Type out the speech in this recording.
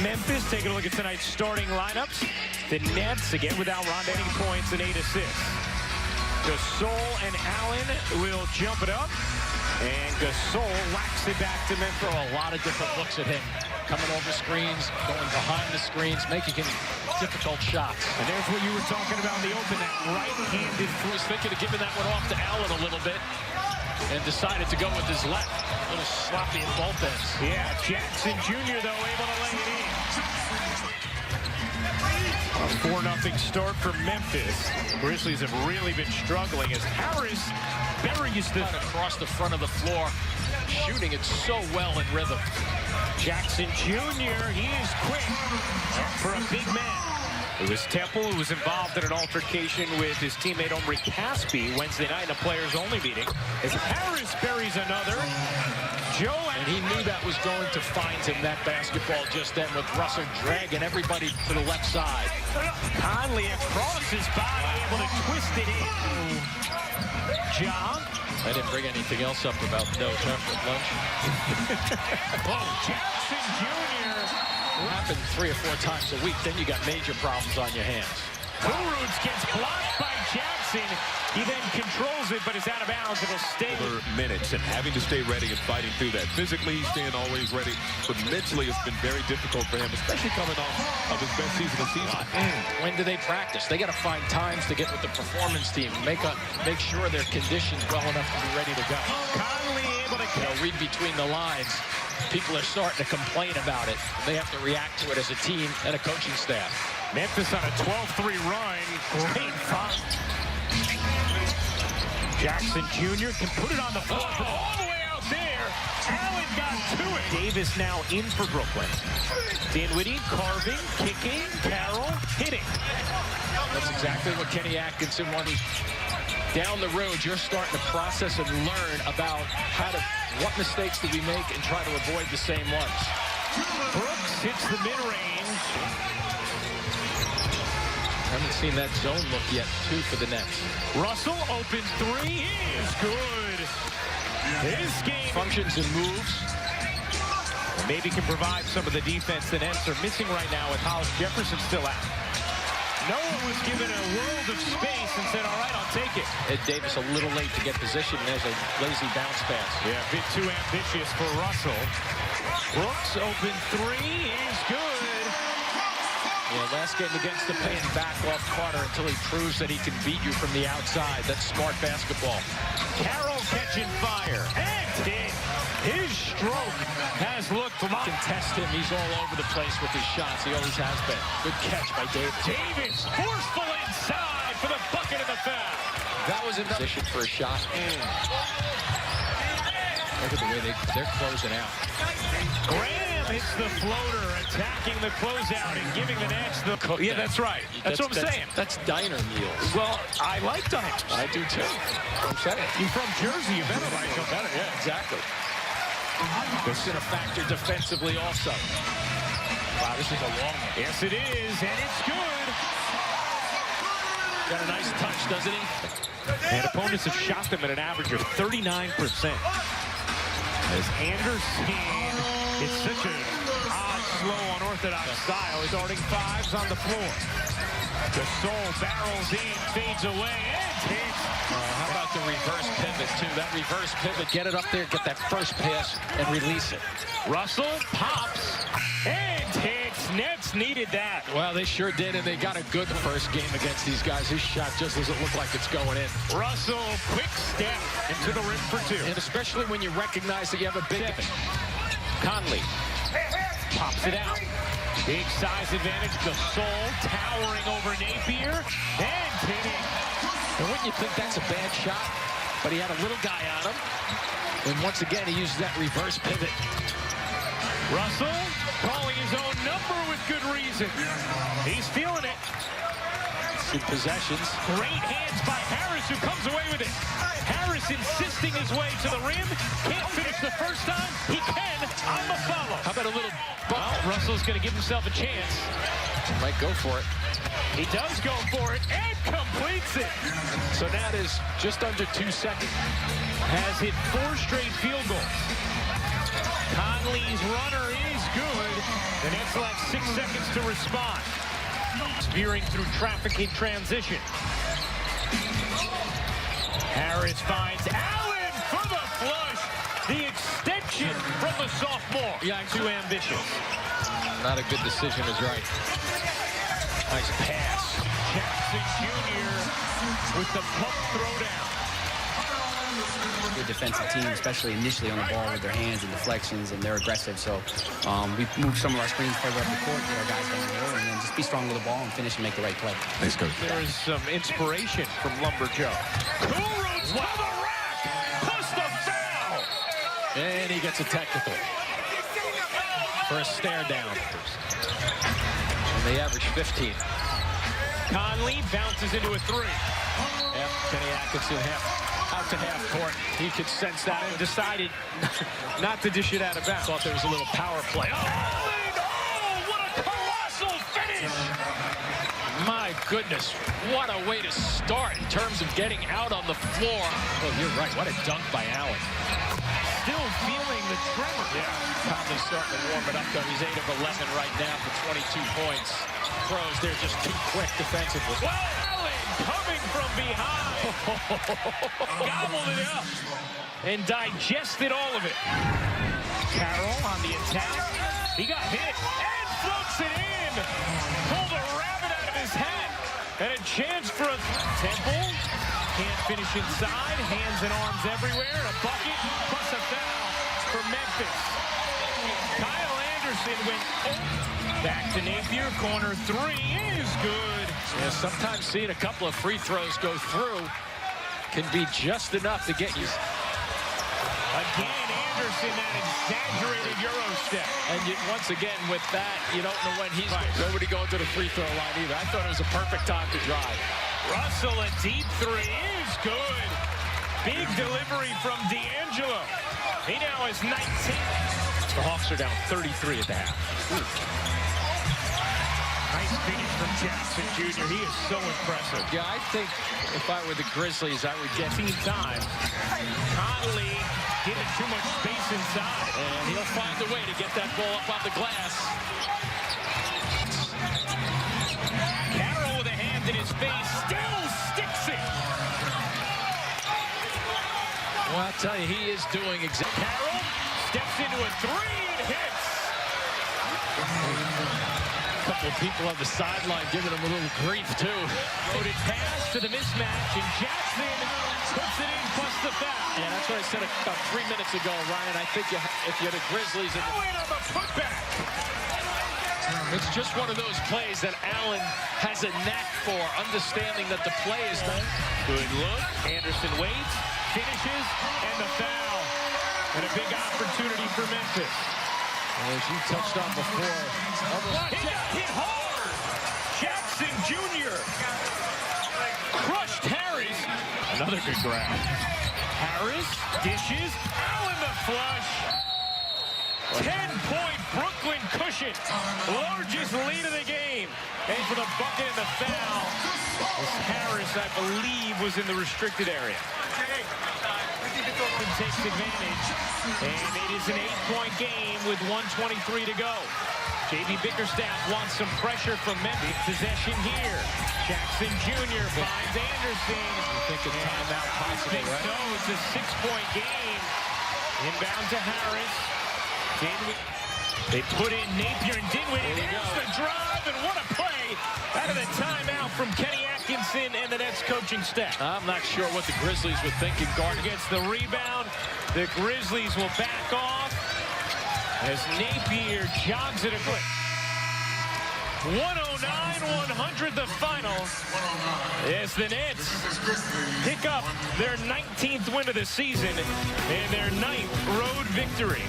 Memphis, taking a look at tonight's starting lineups. The Nets, again, without Ron, any points and 8 assists. Gasol and Allen will jump it up. And Gasol whacks it back to Memphis. Throw a lot of different looks at him. Coming over screens, going behind the screens, making him difficult shots. And there's what you were talking about in the open, that right-handed. He was thinking of giving that one off to Allen a little bit and decided to go with his left. A little sloppy at both ends. Yeah, Jackson Jr., though, able to lay it in. A 4-0 start for Memphis. Grizzlies have really been struggling as Harris buries the... across the front of the floor, shooting it so well in rhythm. Jackson Jr., he is quick for a big man. It was Temple who was involved in an altercation with his teammate Omri Caspi Wednesday night in a players-only meeting. As Harris buries another. Joe, and he knew that was going to find him, that basketball just then, with Russell dragging everybody to the left side. Conley across his body, able to twist it in. Ja. I didn't bring anything else up about no chocolate lunch. Oh, Jackson Jr. Happened 3 or 4 times a week, then you got major problems on your hands. Guruz gets blocked by Jackson. He then controls it, but is out of bounds. It'll stay. Minutes and having to stay ready and fighting through that. Physically, he's staying always ready, but mentally, it's been very difficult for him, especially coming off of his best season of the season. When do they practice? They got to find times to get with the performance team, make sure they're conditioned well enough to be ready to go. Conley able to read between the lines. People are starting to complain about it. They have to react to it as a team and a coaching staff. Memphis on a 12-3 run. Great fight. Jackson Jr. can put it on the floor from all the way out there. Allen got to it. Davis now in for Brooklyn. Dinwiddie carving, kicking, Carroll hitting. That's exactly what Kenny Atkinson wanted. Down the road, you're starting to process and learn about what mistakes do we make and try to avoid the same ones. Brooks hits the mid-range. Haven't seen that zone look yet, 2 for the Nets. Russell, open 3 is good. This game functions and moves. And maybe can provide some of the defense the Nets are missing right now with Hollis Jefferson still out. Noah was given a world of space and said, all right, I'll take it. Ed Davis a little late to get positioned, and there's a lazy bounce pass. Yeah, a bit too ambitious for Russell. Brooks, open 3 is good. Yeah, last game against the paint, back off Carter until he proves that he can beat you from the outside. That's smart basketball. Carroll catching fire. And hit. His stroke has looked locked. Contest him. He's all over the place with his shots. He always has been. Good catch by Davis. Davis forceful inside for the bucket of the foul. That was in position for a shot. Look at the way they're closing out. Graham hits the floater, attacking the closeout and giving the Nets the... Yeah, that's right. That's what I'm saying. That's diner meals. Well, I like diners. I do too. I'm saying. You're from Jersey, you better like them. Better, yeah, exactly. This is going to factor defensively also. Wow, this is a long one. Yes, it is, and it's good. Got a nice touch, doesn't he? And opponents have shot them at an average of 39%. As Anderson, it's such an odd, slow, unorthodox style. Starting 5s on the floor. Gasol barrels in, fades away, and hits. How about the reverse pivot, too? That reverse pivot, get it up there, get that first pass, and release it. Russell pops and hits. Nets needed that. Well, they sure did, and they got a good first game against these guys. His shot just doesn't look like it's going in. Russell, quick step into the rim for 2. And especially when you recognize that you have a big... Conley pops it out. Big size advantage. Gasol towering over Napier and hitting. And wouldn't you think that's a bad shot? But he had a little guy on him. And once again, he uses that reverse pivot. Russell calling his own number with good reason. He's feeling it. In possessions. Great hands by Harris, who comes away with it. Harris insisting his way to the rim. Can't finish the first time. He can on the follow. How about a little bump? Well, Russell's going to give himself a chance. Might go for it. He does go for it and completes it. So that is just under 2 seconds. Has hit 4 straight field goals. Conley's runner is good. The Nets will have 6 seconds to respond. Veering through traffic in transition. Harris finds Allen for the flush. The extension from the sophomore. Yeah, too ambitious. Not a good decision is right. Nice pass. Jackson Jr. with the pump throwdown. Good defensive team, especially initially on the ball with their hands and deflections, and they're aggressive. So we moved some of our screens further up the court, get our guys down the hill, and then just be strong with the ball and finish and make the right play. Thanks, Coach. There is some inspiration from Lumber Joe. Cool roots to the rack. Plus the foul. And he gets a technical for a stare down. And they average 15. Conley bounces into a three. Yep, Kenny Atkinson out to half court. He could sense that and decided not to dish it out of bounds. Thought there was a little power play. Oh, what a colossal finish! My goodness, what a way to start in terms of getting out on the floor. Oh, you're right. What a dunk by Allen. Still feeling the tremor. Yeah, Conley's starting to warm it up, though. He's 8 of 11 right now for 22 points. Pros, they're just too quick defensively. Well, Allen coming from behind. Gobbled it up and digested all of it. Carroll on the attack. He got hit and floats it in. Pulled a rabbit out of his hat. And a chance for a Temple. Can't finish inside. Hands and arms everywhere. And a bucket plus a foul for Memphis. Kyle Anderson went back to Napier. Corner three is good. Yeah, sometimes seeing a couple of free throws go through can be just enough to get you. Again, Anderson, that exaggerated Euro step. And once again, with that, you don't know when he's nobody going to the free throw line either. I thought it was a perfect time to drive. Russell, a deep three is good. Big delivery from D'Angelo. He now has 19. The Hawks are down 33 at the half. Nice finish from Jackson Jr. He is so impressive. Yeah, I think if I were the Grizzlies, I would get 15 times. Conley given too much space inside. And he'll find a way to get that ball up on the glass. Carroll with a hand in his face. Still sticks it. Well, I'll tell you, he is doing exactly. Carroll steps into a three and hits. A couple of people on the sideline giving him a little grief, too. Loaded pass to the mismatch, and Jackson puts it in plus the foul. Yeah, that's what I said about 3 minutes ago, Ryan. I think if you're the Grizzlies... Allen on the putback. It's just one of those plays that Allen has a knack for, understanding that the play is done. Good look. Anderson waits, finishes, and the foul. And a big opportunity for Memphis. As you touched on before. He got hit hard. Jackson Jr. crushed Harris. Another good grab. Harris dishes. Allen the flush. 10-point Brooklyn cushion. Largest lead of the game. And for the bucket and the foul, Harris, I believe, was in the restricted area. Takes advantage, and it is an 8-point game with 1:23 to go. J.B. Bickerstaff wants some pressure from Memphis. Possession here. Jackson Jr. finds Anderson. You think a timeout possible, right? No, it's a 6-point game. Inbound to Harris. Dinwiddie. They put in Napier and Dinwiddie. There's the drive, and what a play out of the timeout from Kenny Atkinson and the Nets coaching staff. I'm not sure what the Grizzlies were thinking. Gardner gets the rebound. The Grizzlies will back off as Napier jogs it a clip. 109-100 the final. Yes, the Nets pick up their 19th win of the season and their 9th road victory.